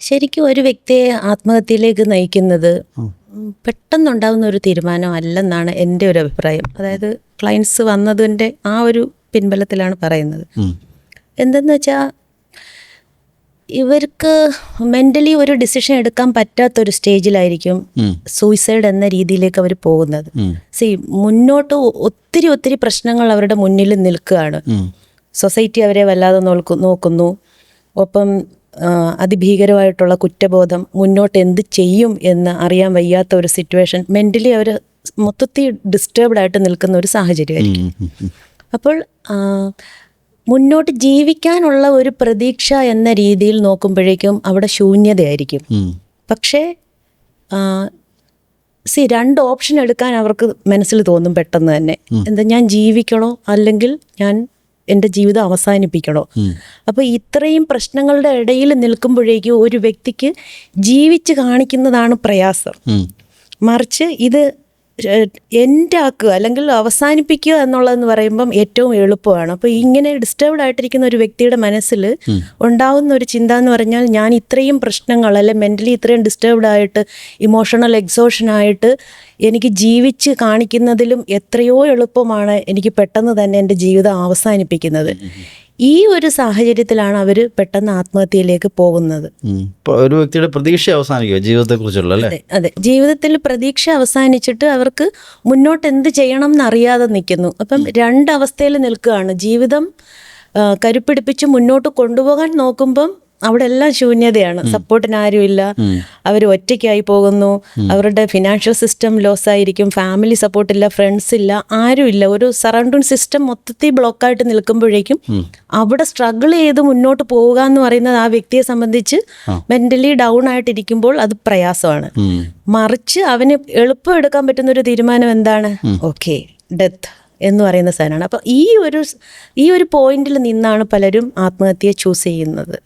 ശരിക്കും ഒരു വ്യക്തിയെ ആത്മഹത്യയിലേക്ക് നയിക്കുന്നത് പെട്ടെന്നുണ്ടാകുന്ന ഒരു തീരുമാനം അല്ലെന്നാണ് എൻ്റെ ഒരു അഭിപ്രായം. അതായത് ക്ലയൻസ് വന്നതിൻ്റെ ആ ഒരു പിൻബലത്തിലാണ് പറയുന്നത്. എന്തെന്ന് വെച്ചാൽ ഇവർക്ക് മെൻ്റലി ഒരു ഡിസിഷൻ എടുക്കാൻ പറ്റാത്തൊരു സ്റ്റേജിലായിരിക്കും സൂയിസൈഡ് എന്ന രീതിയിലേക്ക് അവർ പോകുന്നത്. മുന്നോട്ട് ഒത്തിരി പ്രശ്നങ്ങൾ അവരുടെ മുന്നിൽ നിൽക്കുകയാണ്. സൊസൈറ്റി അവരെ വല്ലാതെ നോക്കുന്നു. ഒപ്പം അതിഭീകരമായിട്ടുള്ള കുറ്റബോധം, മുന്നോട്ട് എന്ത് ചെയ്യും എന്ന് അറിയാൻ വയ്യാത്ത ഒരു സിറ്റുവേഷൻ, മെൻ്റലി അവർ മൊത്തത്തിൽ ഡിസ്റ്റർബ്ഡ് ആയിട്ട് നിൽക്കുന്ന ഒരു സാഹചര്യമായിരിക്കും. അപ്പോൾ മുന്നോട്ട് ജീവിക്കാനുള്ള ഒരു പ്രതീക്ഷ എന്ന രീതിയിൽ നോക്കുമ്പോഴേക്കും അവിടെ ശൂന്യതയായിരിക്കും. പക്ഷേ രണ്ട് ഓപ്ഷൻ എടുക്കാൻ അവർക്ക് മനസ്സിൽ തോന്നും പെട്ടെന്ന് തന്നെ. എന്താ, ഞാൻ ജീവിക്കണോ അല്ലെങ്കിൽ ഞാൻ എൻ്റെ ജീവിതം അവസാനിപ്പിക്കണോ? അപ്പോൾ ഇത്രയും പ്രശ്നങ്ങളുടെ ഇടയിൽ നിൽക്കുമ്പോഴേക്കും ഒരു വ്യക്തിക്ക് ജീവിച്ച് കാണിക്കുന്നതാണ് പ്രയാസം. മറിച്ച് ഇത് എൻ്റെ ആക്കുക അല്ലെങ്കിൽ അവസാനിപ്പിക്കുക എന്നുള്ളതെന്ന് പറയുമ്പം ഏറ്റവും എളുപ്പമാണ്. അപ്പോൾ ഇങ്ങനെ ഡിസ്റ്റർബ്ഡ് ആയിട്ടിരിക്കുന്ന ഒരു വ്യക്തിയുടെ മനസ്സിൽ ഉണ്ടാവുന്ന ഒരു ചിന്ത എന്ന് പറഞ്ഞാൽ, ഞാൻ ഇത്രയും പ്രശ്നങ്ങൾ അല്ലെ മെൻ്റലി ഇത്രയും ഡിസ്റ്റർബ്ഡ് ആയിട്ട് ഇമോഷണൽ എക്സോഷനായിട്ട് എനിക്ക് ജീവിച്ച് കാണിക്കുന്നതിലും എത്രയോ എളുപ്പമാണ് എനിക്ക് പെട്ടെന്ന് തന്നെ എൻ്റെ ജീവിതം അവസാനിപ്പിക്കുന്നത്. ഈ ഒരു സാഹചര്യത്തിലാണ് അവർ പെട്ടെന്ന് ആത്മഹത്യയിലേക്ക് പോകുന്നത്. ഒരു വ്യക്തിയുടെ പ്രതീക്ഷ അവസാനിക്കുക ജീവിതത്തെക്കുറിച്ചുള്ള. അതെ, ജീവിതത്തിൽ പ്രതീക്ഷ അവസാനിച്ചിട്ട് അവർക്ക് മുന്നോട്ട് എന്ത് ചെയ്യണം എന്നറിയാതെ നിൽക്കുന്നു. അപ്പം രണ്ടവസ്ഥയിൽ നിൽക്കുകയാണ്. ജീവിതം കരുപ്പിടിപ്പിച്ച് മുന്നോട്ട് കൊണ്ടുപോകാൻ നോക്കുമ്പം അവിടെ എല്ലാം ശൂന്യതയാണ്. സപ്പോർട്ടിന് ആരുമില്ല, അവർ ഒറ്റയ്ക്കായി പോകുന്നു, അവരുടെ ഫിനാൻഷ്യൽ സിസ്റ്റം ലോസ് ആയിരിക്കും, ഫാമിലി സപ്പോർട്ടില്ല, ഫ്രണ്ട്സ് ഇല്ല, ആരുമില്ല. ഒരു സറൗണ്ടിങ് സിസ്റ്റം മൊത്തത്തിൽ ബ്ലോക്കായിട്ട് നിൽക്കുമ്പോഴേക്കും അവിടെ സ്ട്രഗിൾ ചെയ്ത് മുന്നോട്ട് പോവുക എന്ന് പറയുന്നത് ആ വ്യക്തിയെ സംബന്ധിച്ച് മെന്റലി ഡൗൺ ആയിട്ടിരിക്കുമ്പോൾ അത് പ്രയാസമാണ്. മറിച്ച് അവന് എളുപ്പം എടുക്കാൻ പറ്റുന്ന ഒരു തീരുമാനം എന്താണ്? ഓക്കെ, ഡെത്ത് എന്ന് പറയുന്ന സാധനമാണ്. അപ്പോൾ ഈ ഒരു പോയിന്റിൽ നിന്നാണ് പലരും ആത്മഹത്യയെ ചൂസ് ചെയ്യുന്നത്.